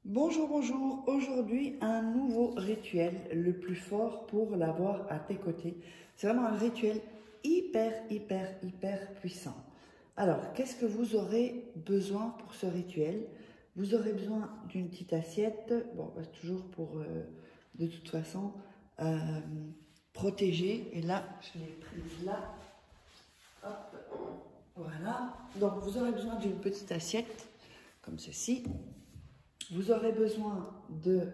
Bonjour, bonjour. Aujourd'hui, un nouveau rituel, le plus fort pour l'avoir à tes côtés. C'est vraiment un rituel hyper puissant. Alors, qu'est-ce que vous aurez besoin pour ce rituel? Vous aurez besoin d'une petite assiette, bon, toujours pour, de toute façon, protéger. Et là, je l'ai prise là. Hop, voilà. Donc, vous aurez besoin d'une petite assiette, comme ceci. Vous aurez besoin de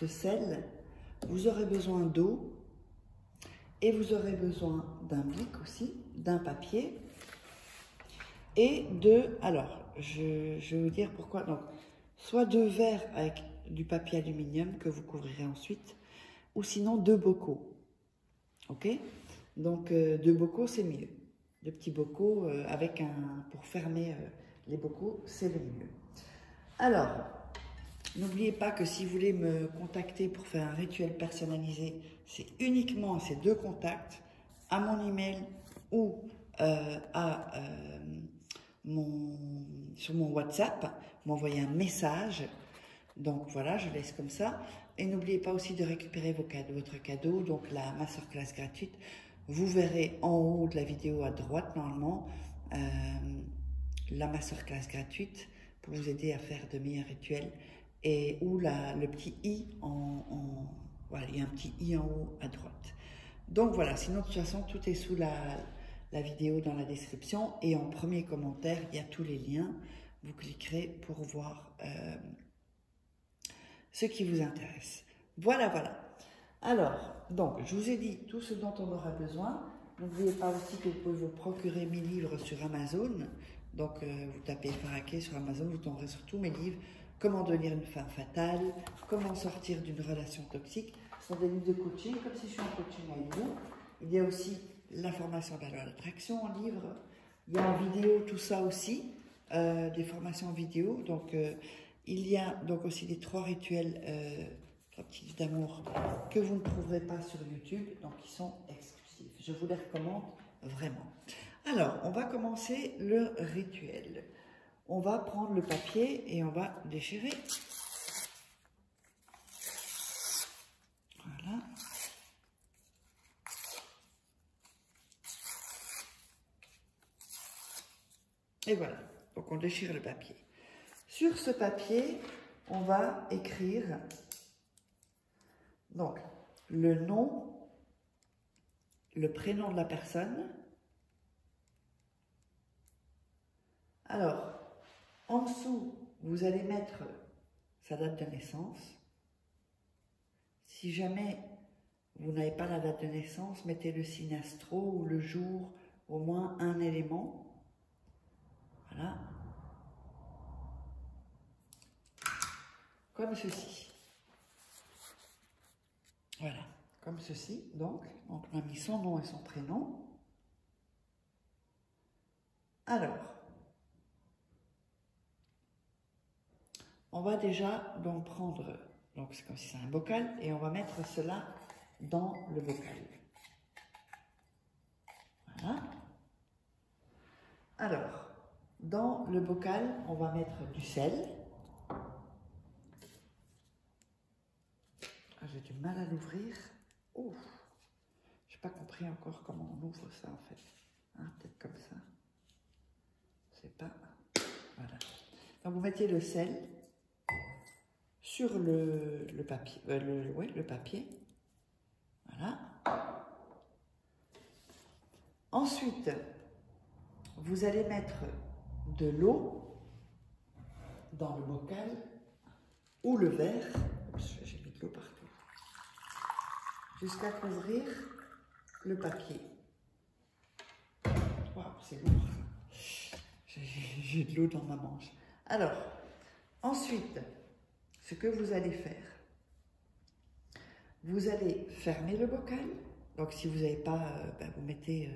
sel, vous aurez besoin d'eau et vous aurez besoin d'un bic aussi, d'un papier et de, alors je vais vous dire pourquoi, donc soit 2 verres avec du papier aluminium que vous couvrirez ensuite ou sinon 2 bocaux, ok? Donc 2 bocaux c'est mieux, 2 petits bocaux avec pour fermer les bocaux c'est le mieux. Alors, n'oubliez pas que si vous voulez me contacter pour faire un rituel personnalisé, c'est uniquement ces 2 contacts, à mon email ou sur mon WhatsApp, m'envoyer un message. Donc voilà, je laisse comme ça. Et n'oubliez pas aussi de récupérer votre cadeau, donc la masterclass gratuite. Vous verrez en haut de la vidéo à droite, normalement, la masterclass gratuite pour vous aider à faire de meilleurs rituels. Et où le petit i voilà, il y a un petit i en haut à droite. Donc voilà, sinon de toute façon tout est sous la vidéo dans la description et en premier commentaire il y a tous les liens. Vous cliquerez pour voir ce qui vous intéresse. Voilà, voilà. Alors, donc je vous ai dit tout ce dont on aura besoin. N'oubliez pas aussi que vous pouvez vous procurer mes livres sur Amazon. Donc vous tapez Faraké sur Amazon, vous tomberez sur tous mes livres. Comment devenir une femme fatale, comment sortir d'une relation toxique. Ce sont des livres de coaching, comme si je suis en coaching avec vous. Il y a aussi la formation de la loi d'attraction en livre. Il y a en vidéo tout ça aussi, des formations en vidéo. Donc il y a donc aussi les 3 rituels, 3 petits livres d'amour que vous ne trouverez pas sur YouTube, donc qui sont exclusifs. Je vous les recommande vraiment. Alors, on va commencer le rituel. On va prendre le papier et on va déchirer. Voilà. Et voilà. Donc on déchire le papier. Sur ce papier, on va écrire donc le nom, le prénom de la personne. Alors, en dessous, vous allez mettre sa date de naissance. Si jamais vous n'avez pas la date de naissance, mettez le signe astro ou le jour, au moins un élément. Voilà. Comme ceci. Voilà, comme ceci. Donc on a mis son nom et son prénom. Alors, on va déjà donc prendre, donc c'est comme si c'est un bocal, et on va mettre cela dans le bocal. Voilà. Alors, dans le bocal, on va mettre du sel. Ah, j'ai du mal à l'ouvrir. Ouf, j'ai pas compris encore comment on ouvre ça en fait. Hein, peut-être comme ça. C'est pas. Voilà. Donc vous mettez le sel sur le papier, le papier. Voilà. Ensuite, vous allez mettre de l'eau dans le bocal ou le verre. J'ai mis de l'eau partout. Jusqu'à couvrir le papier. Waouh, c'est lourd. J'ai de l'eau dans ma manche. Alors, ensuite, ce que vous allez faire, vous allez fermer le bocal. Donc, si vous n'avez pas, vous mettez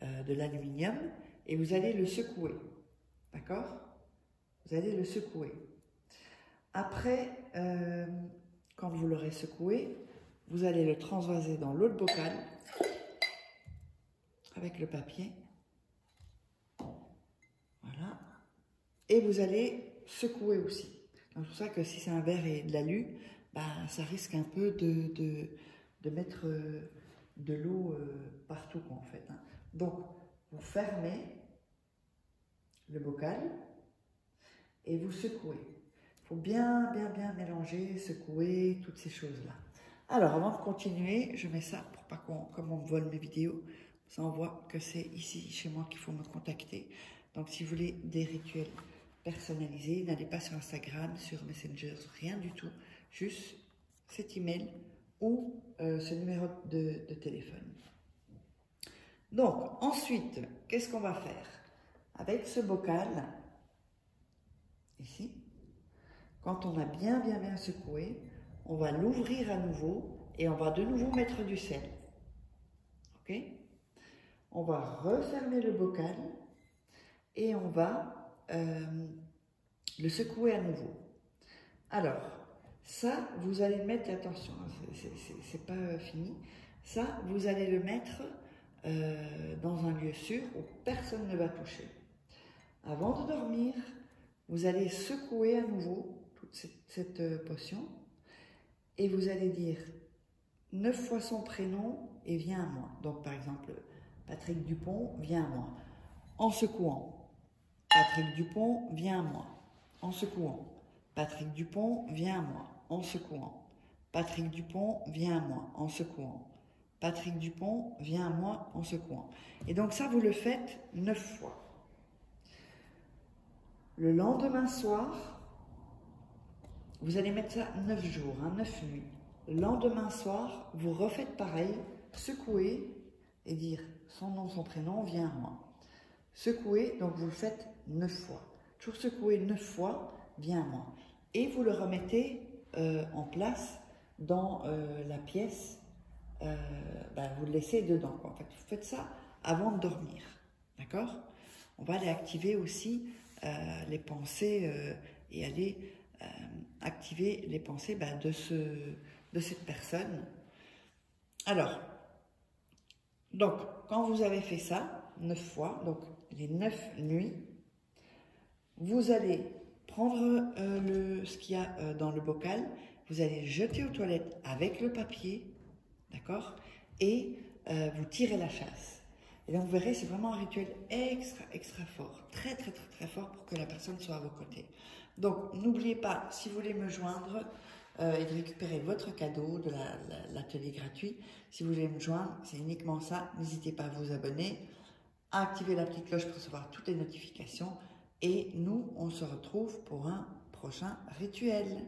de l'aluminium et vous allez le secouer. D'accord? Vous allez le secouer. Après, quand vous l'aurez secoué, vous allez le transvaser dans l'autre bocal avec le papier. Voilà. Et vous allez secouer aussi. Donc, c'est pour ça que si c'est un verre et de l'alu, ben, ça risque un peu de mettre de l'eau partout, quoi, en fait. Hein. Donc, vous fermez le bocal et vous secouez. Il faut bien mélanger, secouer, toutes ces choses-là. Alors, avant de continuer, je mets ça pour pas comme on me vole mes vidéos, ça on voit que c'est ici, chez moi, qu'il faut me contacter. Donc, si vous voulez des rituels personnalisés, n'allez pas sur Instagram, sur Messenger, rien du tout. Juste cet email ou ce numéro de téléphone. Donc, ensuite, qu'est-ce qu'on va faire? Avec ce bocal, ici, quand on a bien secoué, on va l'ouvrir à nouveau et on va de nouveau mettre du sel. Ok? On va refermer le bocal et on va le secouer à nouveau. Alors, ça, vous allez le mettre, attention, c'est pas fini, ça, vous allez le mettre dans un lieu sûr où personne ne va toucher. Avant de dormir, vous allez secouer à nouveau toute cette potion et vous allez dire 9 fois son prénom et viens à moi. Donc, par exemple, Patrick Dupont, viens à moi. En secouant. Patrick Dupont, viens à moi. En secouant. Patrick Dupont, viens à moi. En secouant. Patrick Dupont, viens à moi. En secouant. Patrick Dupont, viens à moi. En secouant. Et donc ça, vous le faites 9 fois. Le lendemain soir, vous allez mettre ça 9 jours, 9 nuits. Le lendemain soir, vous refaites pareil, secouez et dire son nom, son prénom, viens à moi. Secouez, donc vous le faites 9 fois. Toujours secouer 9 fois, viens à moi. Et vous le remettez en place dans la pièce, vous le laissez dedans. En fait, vous faites ça avant de dormir, d'accord? On va aller activer aussi les pensées et aller activer les pensées de cette personne. Alors, donc, quand vous avez fait ça, 9 fois, donc les 9 nuits, vous allez prendre ce qu'il y a dans le bocal, vous allez jeter aux toilettes avec le papier, d'accord? Et vous tirez la chasse. Et donc, vous verrez, c'est vraiment un rituel extra fort, très fort pour que la personne soit à vos côtés. Donc, n'oubliez pas, si vous voulez me joindre et de récupérer votre cadeau de l'atelier gratuit, si vous voulez me joindre, c'est uniquement ça. N'hésitez pas à vous abonner, à activer la petite cloche pour recevoir toutes les notifications. Et nous, on se retrouve pour un prochain rituel.